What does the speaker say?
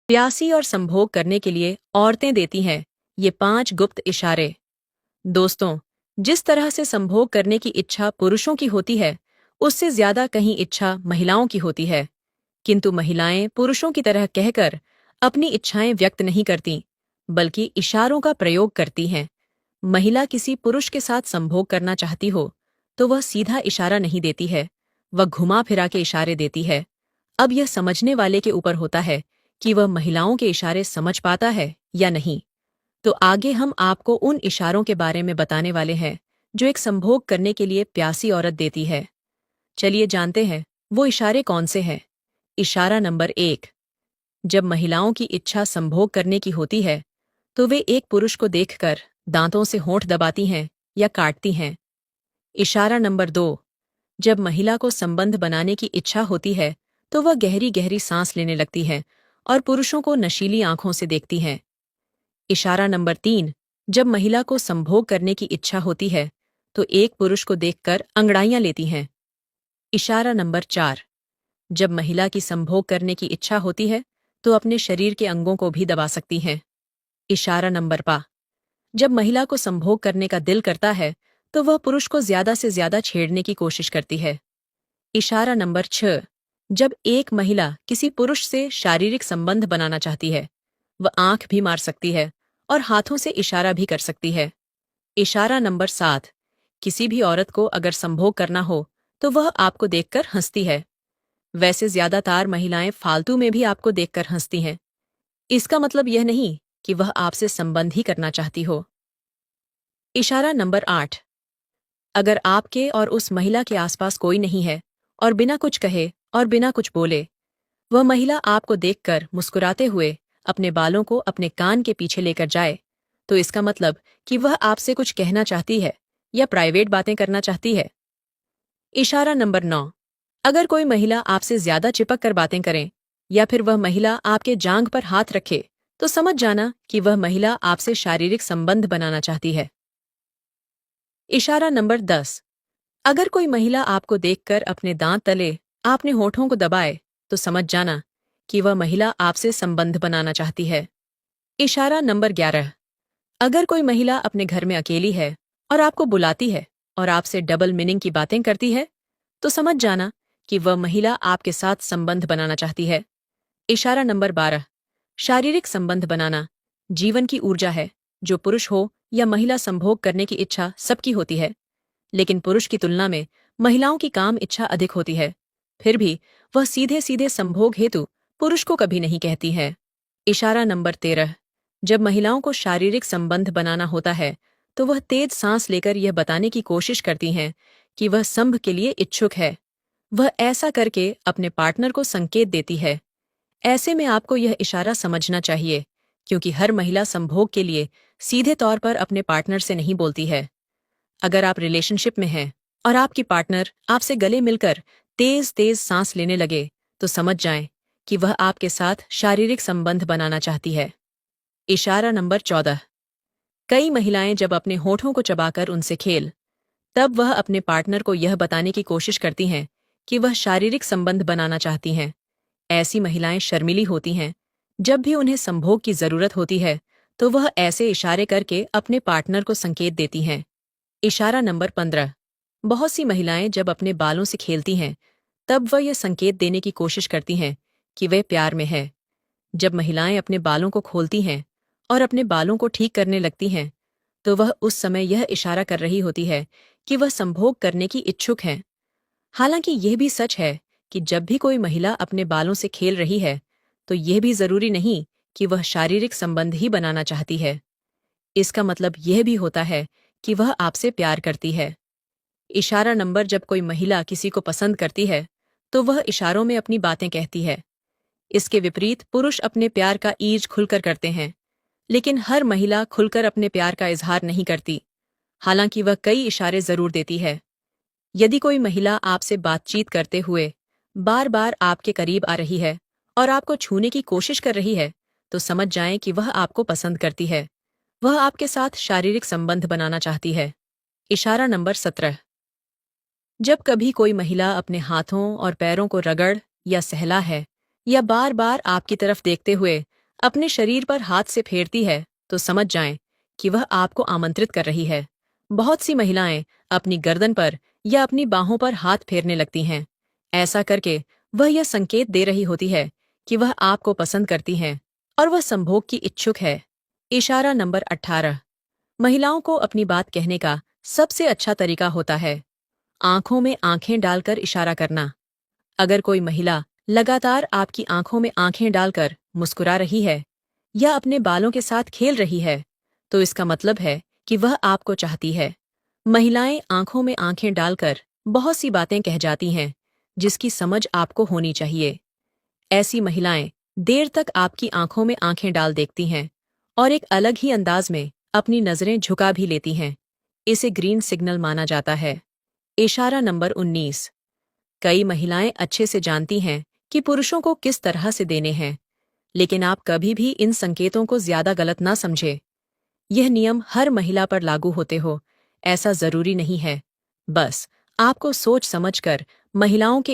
प्यासी और संभोग करने के लिए औरतें देती हैं ये 5 गुप्त इशारे। दोस्तों, जिस तरह से संभोग करने की इच्छा पुरुषों की होती है, उससे ज्यादा कहीं इच्छा महिलाओं की होती है। किंतु महिलाएं पुरुषों की तरह कहकर अपनी इच्छाएं व्यक्त नहीं करती, बल्कि इशारों का प्रयोग करती हैं। महिला किसी पुरुष के साथ संभोग करना चाहती हो, तो वह सीधा इशारा नहीं देती है, वह घुमा फिरा के इशारे देती है। अब यह समझने वाले के ऊपर होता है कि वह महिलाओं के इशारे समझ पाता है या नहीं। तो आगे हम आपको उन इशारों के बारे में बताने वाले हैं जो एक संभोग करने के लिए प्यासी औरत देती है। चलिए जानते हैं वो इशारे कौन से हैं। इशारा नंबर 1। जब महिलाओं की इच्छा संभोग करने की होती है, तो वे एक पुरुष को देखकर दांतों से होंठ दबाती हैं या काटती हैं। इशारा नंबर 2। जब महिला को संबंध बनाने की इच्छा होती है, तो वह गहरी गहरी सांस लेने लगती है और पुरुषों को नशीली आंखों से देखती हैं। इशारा नंबर 3। जब महिला को संभोग करने की इच्छा होती है, तो एक पुरुष को देखकर अंगड़ाइयां लेती हैं। इशारा नंबर 4। जब महिला की संभोग करने की इच्छा होती है, तो अपने शरीर के अंगों को भी दबा सकती हैं। इशारा नंबर 5। जब महिला को संभोग करने का दिल करता है, तो वह पुरुष को ज्यादा से ज्यादा छेड़ने की कोशिश करती है। इशारा नंबर 6। जब एक महिला किसी पुरुष से शारीरिक संबंध बनाना चाहती है, वह आंख भी मार सकती है और हाथों से इशारा भी कर सकती है। इशारा नंबर 7। किसी भी औरत को अगर संभोग करना हो, तो वह आपको देखकर हंसती है। वैसे ज्यादातर महिलाएं फालतू में भी आपको देखकर हंसती हैं। इसका मतलब यह नहीं कि वह आपसे संबंध ही करना चाहती हो। इशारा नंबर 8। अगर आपके और उस महिला के आसपास कोई नहीं है और बिना कुछ कहे और बिना कुछ बोले वह महिला आपको देखकर मुस्कुराते हुए अपने बालों को अपने कान के पीछे लेकर जाए, तो इसका मतलब कि वह आपसे कुछ कहना चाहती है या प्राइवेट बातें करना चाहती है। इशारा नंबर 9। अगर कोई महिला आपसे ज्यादा चिपक कर बातें करे या फिर वह महिला आपके जांघ पर हाथ रखे, तो समझ जाना कि वह महिला आपसे शारीरिक संबंध बनाना चाहती है। इशारा नंबर 10। अगर कोई महिला आपको देखकर अपने दांत तले आपने होठों को दबाए, तो समझ जाना कि वह महिला आपसे संबंध बनाना चाहती है। इशारा नंबर 11। अगर कोई महिला अपने घर में अकेली है और आपको बुलाती है और आपसे डबल मीनिंग की बातें करती है, तो समझ जाना कि वह महिला आपके साथ संबंध बनाना चाहती है। इशारा नंबर 12। शारीरिक संबंध बनाना जीवन की ऊर्जा है। जो पुरुष हो या महिला संभोग करने की इच्छा सबकी होती है, लेकिन पुरुष की तुलना में महिलाओं की काम इच्छा अधिक होती है। फिर भी वह सीधे सीधे संभोग हेतु पुरुष को कभी नहीं कहती है। इशारा नंबर 13। जब महिलाओं को शारीरिक संबंध बनाना होता है, तो वह तेज सांस लेकर यह बताने की कोशिश करती हैं कि वह संभ के लिए इच्छुक है। वह ऐसा करके अपने पार्टनर को संकेत देती है। ऐसे में आपको यह इशारा समझना चाहिए, क्योंकि हर महिला संभोग के लिए सीधे तौर पर अपने पार्टनर से नहीं बोलती है। अगर आप रिलेशनशिप में हैं और आपकी पार्टनर आपसे गले मिलकर तेज तेज सांस लेने लगे, तो समझ जाएं कि वह आपके साथ शारीरिक संबंध बनाना चाहती है। इशारा नंबर 14। कई महिलाएं जब अपने होठों को चबाकर उनसे खेल, तब वह अपने पार्टनर को यह बताने की कोशिश करती हैं कि वह शारीरिक संबंध बनाना चाहती हैं। ऐसी महिलाएं शर्मीली होती हैं। जब भी उन्हें संभोग की जरूरत होती है, तो वह ऐसे इशारे करके अपने पार्टनर को संकेत देती हैं। इशारा नंबर 15। बहुत सी महिलाएं जब अपने बालों से खेलती हैं, तब वह यह संकेत देने की कोशिश करती हैं कि वे प्यार में है। जब महिलाएं अपने बालों को खोलती हैं और अपने बालों को ठीक करने लगती हैं, तो वह उस समय यह इशारा कर रही होती है कि वह संभोग करने की इच्छुक हैं। हालांकि यह भी सच है कि जब भी कोई महिला अपने बालों से खेल रही है, तो यह भी जरूरी नहीं कि वह शारीरिक संबंध ही बनाना चाहती है। इसका मतलब यह भी होता है कि वह आपसे प्यार करती है। इशारा नंबर जब कोई महिला किसी को पसंद करती है, तो वह इशारों में अपनी बातें कहती है। इसके विपरीत पुरुष अपने प्यार का ईज खुलकर करते हैं, लेकिन हर महिला खुलकर अपने प्यार का इजहार नहीं करती। हालांकि वह कई इशारे जरूर देती है। यदि कोई महिला आपसे बातचीत करते हुए बार बार आपके करीब आ रही है और आपको छूने की कोशिश कर रही है, तो समझ जाएं कि वह आपको पसंद करती है। वह आपके साथ शारीरिक संबंध बनाना चाहती है। इशारा नंबर 17। जब कभी कोई महिला अपने हाथों और पैरों को रगड़ या सहला है, या बार बार आपकी तरफ देखते हुए अपने शरीर पर हाथ से फेरती है तो समझ जाएं कि वह आपको आमंत्रित कर रही है। बहुत सी महिलाएं अपनी गर्दन पर या अपनी बाहों पर हाथ फेरने लगती हैं। ऐसा करके वह यह संकेत दे रही होती है कि वह आपको पसंद करती हैं और वह संभोग की इच्छुक है। इशारा नंबर 18। महिलाओं को अपनी बात कहने का सबसे अच्छा तरीका होता है आंखों में आंखें डालकर इशारा करना। अगर कोई महिला लगातार आपकी आंखों में आंखें डालकर मुस्कुरा रही है या अपने बालों के साथ खेल रही है, तो इसका मतलब है कि वह आपको चाहती है। महिलाएं आंखों में आंखें डालकर बहुत सी बातें कह जाती हैं, जिसकी समझ आपको होनी चाहिए। ऐसी महिलाएं देर तक आपकी आंखों में आंखें डाल देखती हैं और एक अलग ही अंदाज में अपनी नजरें झुका भी लेती हैं। इसे ग्रीन सिग्नल माना जाता है। इशारा नंबर 19। कई महिलाएं अच्छे से जानती हैं कि पुरुषों को किस तरह से देने हैं, लेकिन आप कभी भी इन संकेतों को ज्यादा गलत ना समझे। यह नियम हर महिला पर लागू होते हो, ऐसा जरूरी नहीं है। बस आपको सोच समझकर महिलाओं के